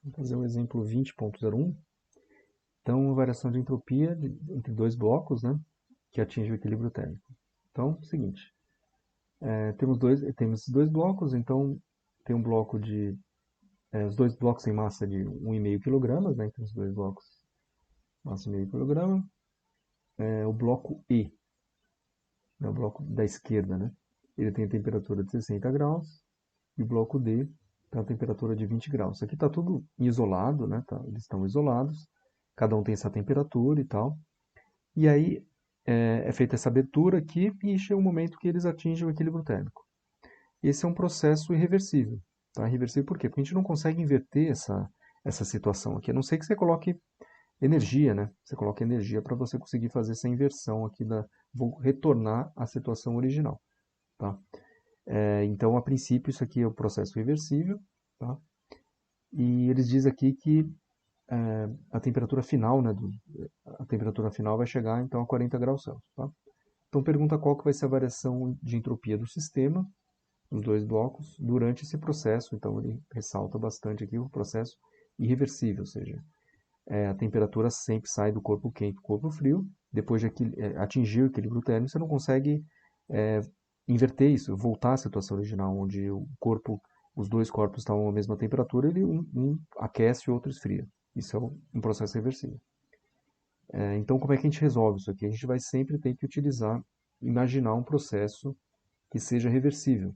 Vamos fazer um exemplo 20.01. Então, a variação de entropia entre dois blocos, né, que atinge o equilíbrio térmico. Então, é o seguinte, temos esses dois blocos, então tem um bloco de... os dois blocos têm massa de 1,5 kg, né, então os dois blocos, massa de 1,5 kg. O bloco E, né, o bloco da esquerda, né, ele tem a temperatura de 60 graus, e o bloco D tem a temperatura de 20 graus. Isso aqui está tudo isolado, né, eles estão isolados, cada um tem essa temperatura e tal. E aí é feita essa abertura aqui e chega um momento que eles atingem o equilíbrio térmico. Esse é um processo irreversível. Tá? Irreversível por quê? Porque a gente não consegue inverter essa situação aqui, a não ser que você coloque energia, né? Você coloca energia para você conseguir fazer essa inversão aqui, vou retornar à situação original. Tá? Então, a princípio, isso aqui é o processo reversível. Tá? E eles dizem aqui que a temperatura final, né, a temperatura final vai chegar então a 40 graus Celsius. Tá? Então pergunta qual que vai ser a variação de entropia do sistema, dos dois blocos, durante esse processo. Então ele ressalta bastante aqui o processo irreversível, ou seja, a temperatura sempre sai do corpo quente para o corpo frio, depois de atingir o equilíbrio térmico, você não consegue é, inverter isso, voltar à situação original, onde os dois corpos estavam à mesma temperatura, um aquece e o outro esfria. Isso é um processo reversível. Então, como é que a gente resolve isso aqui? A gente vai sempre ter que imaginar um processo que seja reversível,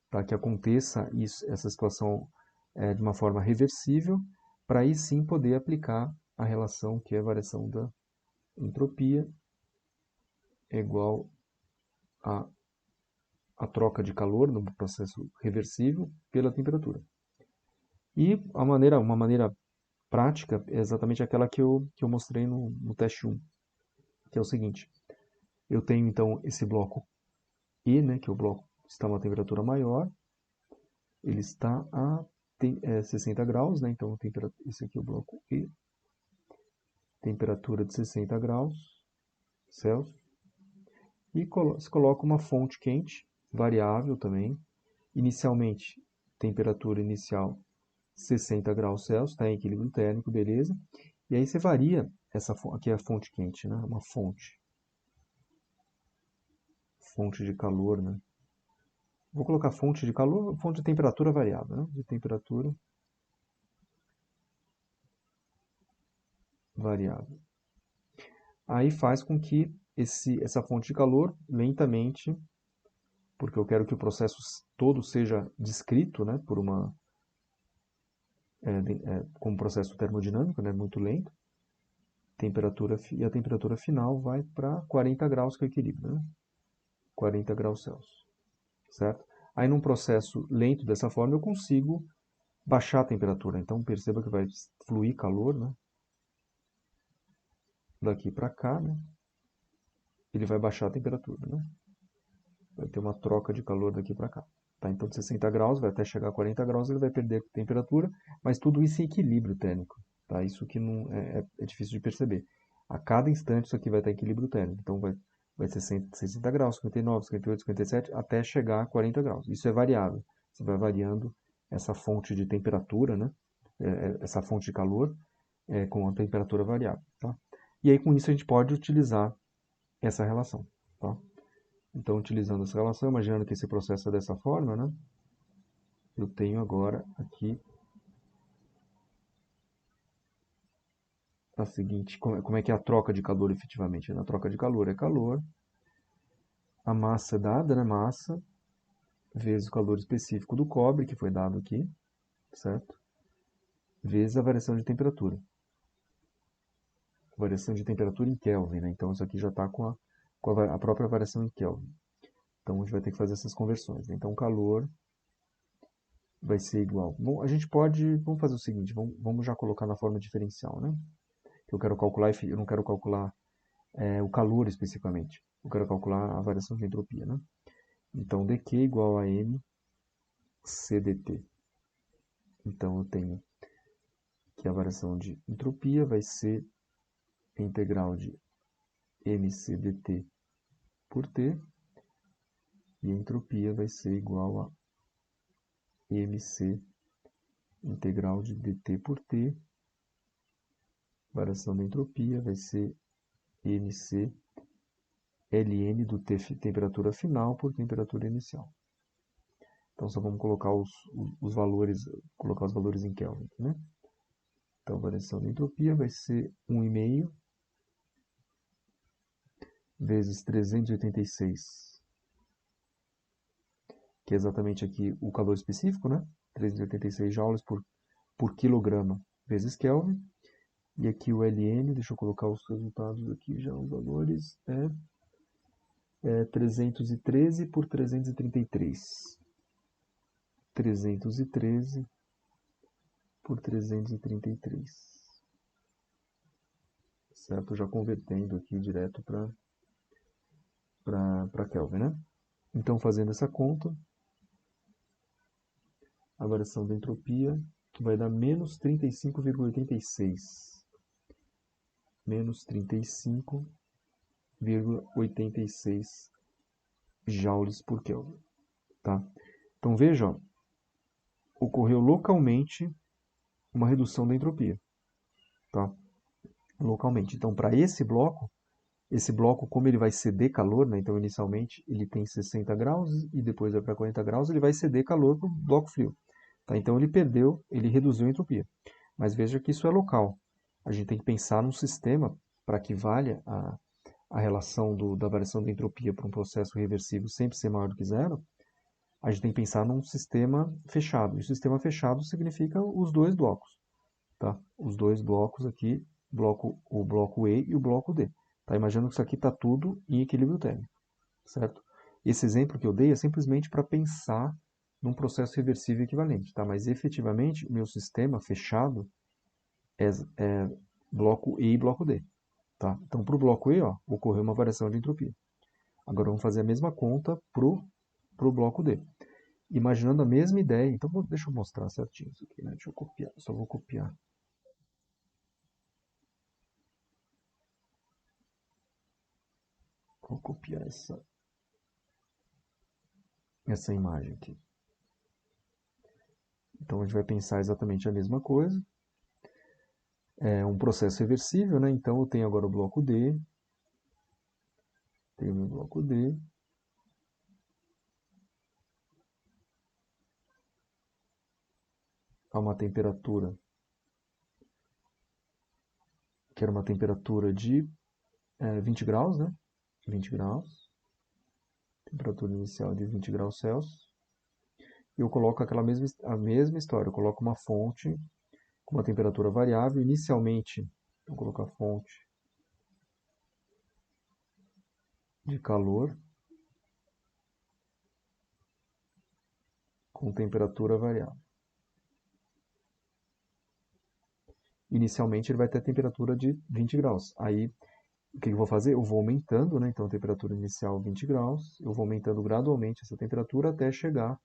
tá? Que aconteça essa situação de uma forma reversível, para aí sim poder aplicar a relação que é a variação da entropia é igual a troca de calor no processo reversível pela temperatura. E uma maneira prática é exatamente aquela que eu mostrei no teste 1, que é o seguinte. Eu tenho então esse bloco E, né, que é o bloco que está a uma temperatura maior, ele está a 60 graus, né, então esse aqui é o bloco E, temperatura de 60 graus Celsius, e se coloca uma fonte quente, variável também, inicialmente, temperatura inicial 60 graus Celsius, está em equilíbrio térmico, beleza, e aí você varia, aqui é a fonte quente, né, uma fonte de calor, né, vou colocar fonte de calor, fonte de temperatura variável, né, de temperatura variável. Aí faz com que essa fonte de calor, lentamente, porque eu quero que o processo todo seja descrito, né, como processo termodinâmico, né, muito lento, e a temperatura final vai para 40 graus, que é o equilíbrio, né, 40 graus Celsius, certo? Aí num processo lento dessa forma eu consigo baixar a temperatura, então perceba que vai fluir calor, né, daqui para cá, né, ele vai baixar a temperatura, né? Vai ter uma troca de calor daqui para cá. Tá? Então, de 60 graus, vai até chegar a 40 graus, ele vai perder temperatura, mas tudo isso em equilíbrio térmico. Tá? Isso que não é difícil de perceber. A cada instante, isso aqui vai estar em equilíbrio térmico. Então, vai ser 60 graus, 59, 58, 57, até chegar a 40 graus. Isso é variável. Você vai variando essa fonte de temperatura, né? Essa fonte de calor, com a temperatura variável. Tá? E aí, com isso, a gente pode utilizar essa relação. Tá? Então, utilizando essa relação, imaginando que esse processo é dessa forma, né? Eu tenho agora aqui a seguinte, como é que é a troca de calor efetivamente? Na troca de calor é calor, a massa é dada, né? Massa, vezes o calor específico do cobre, que foi dado aqui, certo? Vezes a variação de temperatura. Variação de temperatura em Kelvin, né? Então, isso aqui já está com a própria variação em Kelvin. Então, a gente vai ter que fazer essas conversões. Né? Então, o calor vai ser igual. Bom, vamos fazer o seguinte, vamos já colocar na forma diferencial, né? Eu quero calcular, eu não quero calcular o calor especificamente. Eu quero calcular a variação de entropia, né? Então, dq igual a m cdt. Então, eu tenho que a variação de entropia vai ser a integral de mcdt por t, e a entropia vai ser igual a mc integral de dt por t, variação da entropia vai ser mc ln do temperatura final por temperatura inicial. Então, só vamos colocar os valores em Kelvin, né? Então, a variação da entropia vai ser 1,5 vezes 386, que é exatamente aqui o calor específico, né? 386 joules por quilograma vezes Kelvin. E aqui o Ln, deixa eu colocar os resultados aqui já, os valores, é 313 por 333. 313 por 333. Certo? Já convertendo aqui direto para Kelvin, né? Então, fazendo essa conta, a variação da entropia vai dar menos 35,86. Menos 35,86 joules por Kelvin. Tá? Então, veja, ó, ocorreu localmente uma redução da entropia. Tá? Localmente. Então, para esse bloco, como ele vai ceder calor, né? Então inicialmente ele tem 60 graus e depois vai para 40 graus, ele vai ceder calor para o bloco frio. Tá? Então ele reduziu a entropia. Mas veja que isso é local. A gente tem que pensar num sistema para que valha a relação da variação da entropia para um processo reversível sempre ser maior do que zero. A gente tem que pensar num sistema fechado. E o sistema fechado significa os dois blocos. Tá? Os dois blocos aqui, o bloco E e o bloco D. Tá? Imaginando que isso aqui está tudo em equilíbrio térmico. Certo? Esse exemplo que eu dei é simplesmente para pensar num processo reversível equivalente. Tá? Mas efetivamente, o meu sistema fechado é bloco E e bloco D. Tá? Então, para o bloco E, ó, ocorreu uma variação de entropia. Agora vamos fazer a mesma conta para o bloco D. Imaginando a mesma ideia. Então, deixa eu mostrar certinho isso aqui. Né? Deixa eu copiar. Só vou copiar. Vou copiar essa imagem aqui. Então, a gente vai pensar exatamente a mesma coisa. É um processo reversível, né? Então, eu tenho agora o bloco D. Tenho o meu bloco D. A uma temperatura, que era uma temperatura de 20 graus, né? 20 graus. Temperatura inicial de 20 graus Celsius. E eu coloco a mesma história. Eu coloco uma fonte com uma temperatura variável. Inicialmente, vou colocar fonte de calor com temperatura variável. Inicialmente ele vai ter a temperatura de 20 graus. Aí, o que eu vou fazer? Eu vou aumentando, né? Então, a temperatura inicial 20 graus. Eu vou aumentando gradualmente essa temperatura até chegar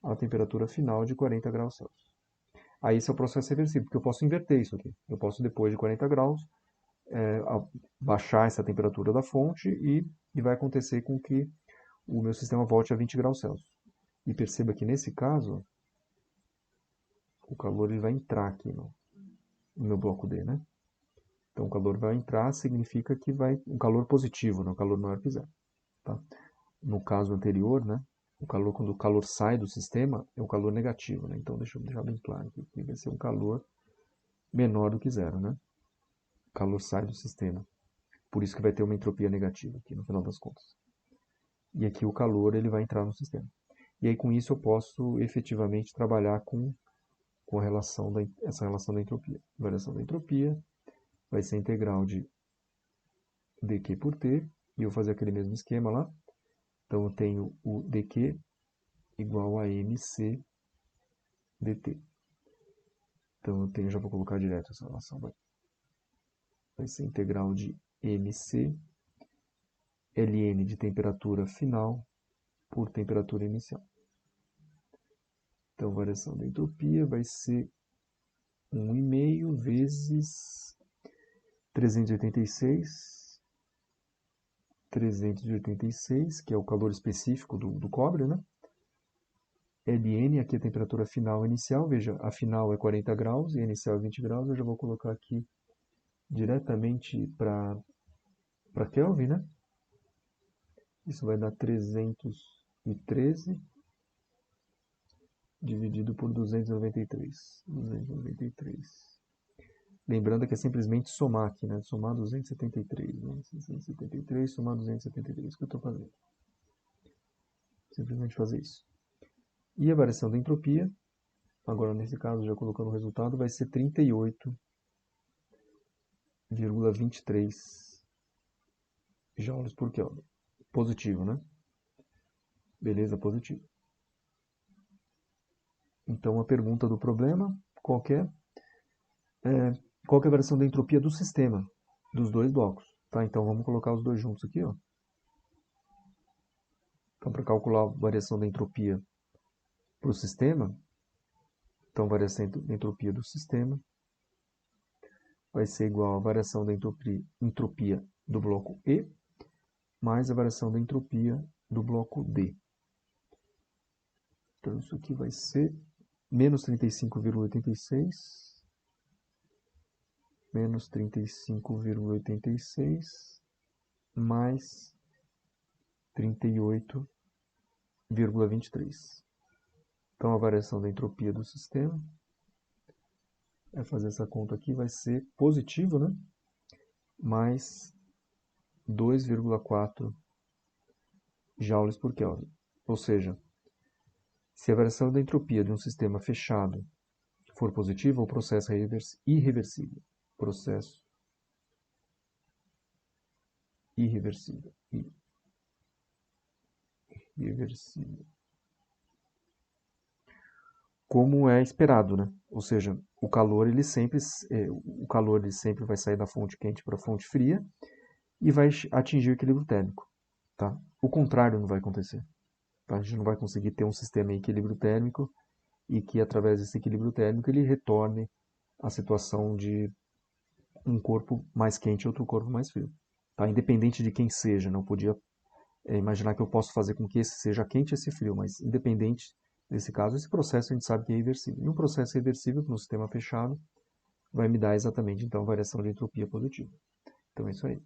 à temperatura final de 40 graus Celsius. Aí, esse é o processo reversível, porque eu posso inverter isso aqui. Eu posso, depois de 40 graus, baixar essa temperatura da fonte e vai acontecer com que o meu sistema volte a 20 graus Celsius. E perceba que, nesse caso, o calor ele vai entrar aqui no meu bloco D, né? Então, o calor vai entrar significa que vai um calor positivo, né? Um calor maior que zero. Tá? No caso anterior, né? Quando o calor sai do sistema, é um calor negativo, né? Então, deixa eu deixar bem claro aqui, que vai ser um calor menor do que zero, né? O calor sai do sistema. Por isso que vai ter uma entropia negativa aqui, no final das contas. E aqui o calor ele vai entrar no sistema. E aí, com isso, eu posso efetivamente trabalhar com essa relação da entropia. A variação da entropia vai ser integral de dq por t, e eu vou fazer aquele mesmo esquema lá. Então, eu tenho o dq igual a mc dt. Então, já vou colocar direto essa relação. Vai ser integral de mc ln de temperatura final por temperatura inicial. Então, a variação da entropia vai ser 1,5 vezes 386, que é o calor específico do cobre, né? Ln, aqui a temperatura final e inicial, veja, a final é 40 graus e a inicial é 20 graus, eu já vou colocar aqui diretamente para Kelvin, né? Isso vai dar 313 dividido por 293. 293. Lembrando que é simplesmente somar aqui, né? Somar 273. 273, somar 273, que eu estou fazendo. Simplesmente fazer isso. E a variação da entropia, agora nesse caso, já colocando o resultado, vai ser 38,23 joules por Kelvin. Positivo, né? Beleza, positivo. Então, a pergunta do problema, qual que é? Qual que é a variação da entropia do sistema, dos dois blocos? Tá? Então, vamos colocar os dois juntos aqui, ó. Então, para calcular a variação da entropia para o sistema, então, a variação da entropia do sistema vai ser igual à variação da entropia do bloco E mais a variação da entropia do bloco D. Então, isso aqui vai ser menos 35,86 menos 35,86 mais 38,23. Então, a variação da entropia do sistema, é fazer essa conta aqui, vai ser positivo, né? Mais 2,4 joules por Kelvin. Ou seja, se a variação da entropia de um sistema fechado for positiva, o processo é irreversível. Processo irreversível. Irreversível. Como é esperado, né? Ou seja, o calor ele sempre vai sair da fonte quente para a fonte fria e vai atingir o equilíbrio térmico, tá? O contrário não vai acontecer. Tá? A gente não vai conseguir ter um sistema em equilíbrio térmico e que através desse equilíbrio térmico ele retorne à situação de um corpo mais quente e outro corpo mais frio. Tá? Independente de quem seja, não podia imaginar que eu posso fazer com que esse seja quente e esse frio, mas independente desse caso, esse processo a gente sabe que é reversível. E um processo reversível no sistema fechado vai me dar exatamente então a variação de entropia positiva. Então é isso aí.